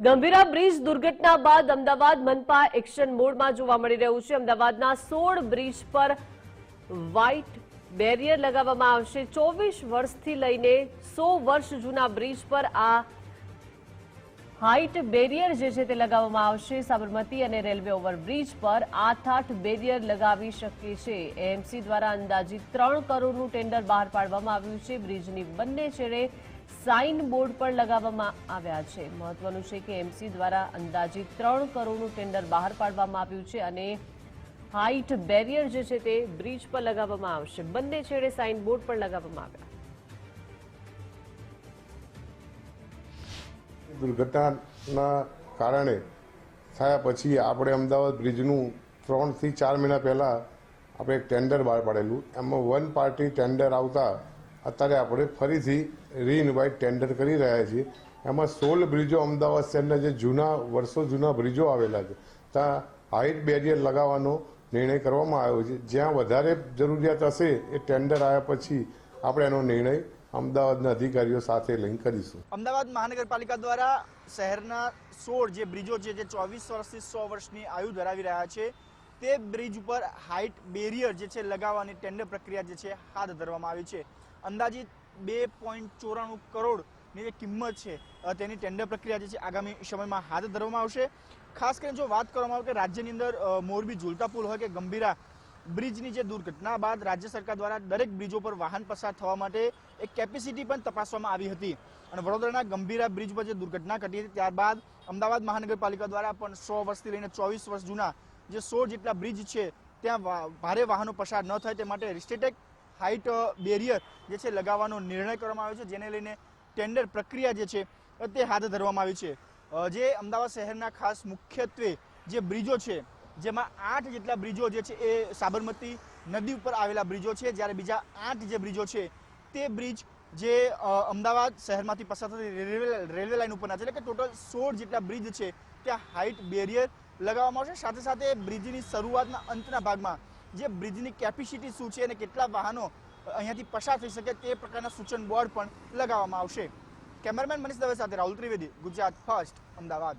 Gambhira bridge દુર્ઘટના બાદ Ahmedabad મનપા action મોડમાં જોવા મળી રહ્યું છે। અમદાવાદના 16 બ્રિજ પર વ્હાઇટ બેરિયર લગાવવામાં આવશે। 24 વર્ષથી લઈને 100 વર્ષ જૂના બ્રિજ પર આ હાઇટ બેરિયર જે છે તે લગાવવામાં આવશે। સાબરમતી અને રેલવે ઓવરબ્રિજ પર 8 બેરિયર લગાવી શકે છે। એએમસી દ્વારા અંદાજિત 3 કરોડનું ટેન્ડર બહાર પાડવામાં આવ્યું છે। બ્રિજની બંને છેડે સાઇન બોર્ડ પર લગાવવામાં આવ્યા છે। મહત્વનું છે કે એમસી દ્વારા અંદાજિત 3 કરોડનું ટેન્ડર બહાર પાડવામાં આવ્યું છે અને હાઇટ બેરિયર જે છે તે બ્રિજ પર લગાવવામાં આવશે। બંને છેડે સાઇન બોર્ડ પર લગાવવામાં આવ્યા। દુર્ઘટનાના કારણે થયા પછી આપણે અમદાવાદ બ્રિજનું 3 થી 4 મહિના પહેલાં આપણે એક ટેન્ડર બહાર પાડેલું। એમાં વન પાર્ટી ટેન્ડર આવતા અત્યારે આપણે ફરીથી રીઇન્વાઇટ ટેન્ડર કરી રહ્યા છીએ। એમાં 16 બ્રિજો અમદાવાદ શહેરના જે વર્ષો જૂના બ્રિજો આવેલા છે ત્યાં હાઇટ બેરિયર લગાવવાનો નિર્ણય કરવામાં આવ્યો છે। જ્યાં વધારે જરૂરિયાત હશે એ ટેન્ડર આવ્યા પછી આપણે એનો નિર્ણય અમદાવાદના અધિકારીઓ સાથે લઈને કરીશું। અમદાવાદ મહાનગરપાલિકા દ્વારા શહેરના 16 જે બ્રિજો છે જે 24 વર્ષથી 100 વર્ષની આયુ ધરાવી રહ્યા છે તે બ્રિજ ઉપર હાઇટ બેરિયર જે છે લગાવવાની ટેન્ડર પ્રક્રિયા જે છે હાથ ધરવામાં આવી છે। અંદાજિત 2.94 કરોડની જે કિંમત છે તેની ટેન્ડર પ્રક્રિયા જે છે આગામી સમયમાં હાથ ધરવામાં આવશે। ખાસ કરીને જો વાત કરવામાં આવે કે રાજ્યની અંદર મોરબી ઝુલતા પુલ હોય કે ગંભીરા બ્રિજની જે દુર્ઘટના બાદ રાજ્ય સરકાર દ્વારા દરેક બ્રિજો પર વાહન પસાર થવા માટે એક કેપેસિટી પણ તપાસવામાં આવી હતી અને વડોદરાના ગંભીરા બ્રિજ પર જે દુર્ઘટના ઘટી હતી ત્યારબાદ અમદાવાદ મહાનગરપાલિકા દ્વારા પણ 100 વર્ષથી લઈને 24 વર્ષ જૂના જે 16 જેટલા બ્રિજ છે ત્યાં ભારે વાહનો પસાર ન થાય તે માટે રિસ્ટ્રિક્ટેડ હાઇટ બેરિયર જે છે લગાવવાનો નિર્ણય કરવામાં આવ્યો છે, જેને લઈને ટેન્ડર પ્રક્રિયા જે છે તે હાથ ધરવામાં આવી છે। જે અમદાવાદ શહેરના ખાસ મુખ્યત્વે જે બ્રિજો છે જેમાં 8 જેટલા બ્રિજો જે છે એ સાબરમતી નદી ઉપર આવેલા બ્રિજો છે, જ્યારે બીજા 8 જે બ્રિજો છે તે બ્રિજ જે અમદાવાદ શહેરમાંથી પસાર થતી રેલવે લાઇન ઉપરના છે, એટલે કે ટોટલ 16 જેટલા બ્રિજ છે ત્યાં હાઇટ બેરિયર લગાવવામાં આવશે। સાથે સાથે બ્રિજની શરૂઆતના અંતના ભાગમાં જે બ્રિજની કેપેસિટી શું છે અને કેટલા વાહનો અહીંયાથી પસાર થઈ શકે તે પ્રકારના સૂચન બોર્ડ પણ લગાવવામાં આવશે। કેમેરામેન મનીષ દવે સાથે રાહુલ ત્રિવેદી, ગુજરાત ફર્સ્ટ, અમદાવાદ।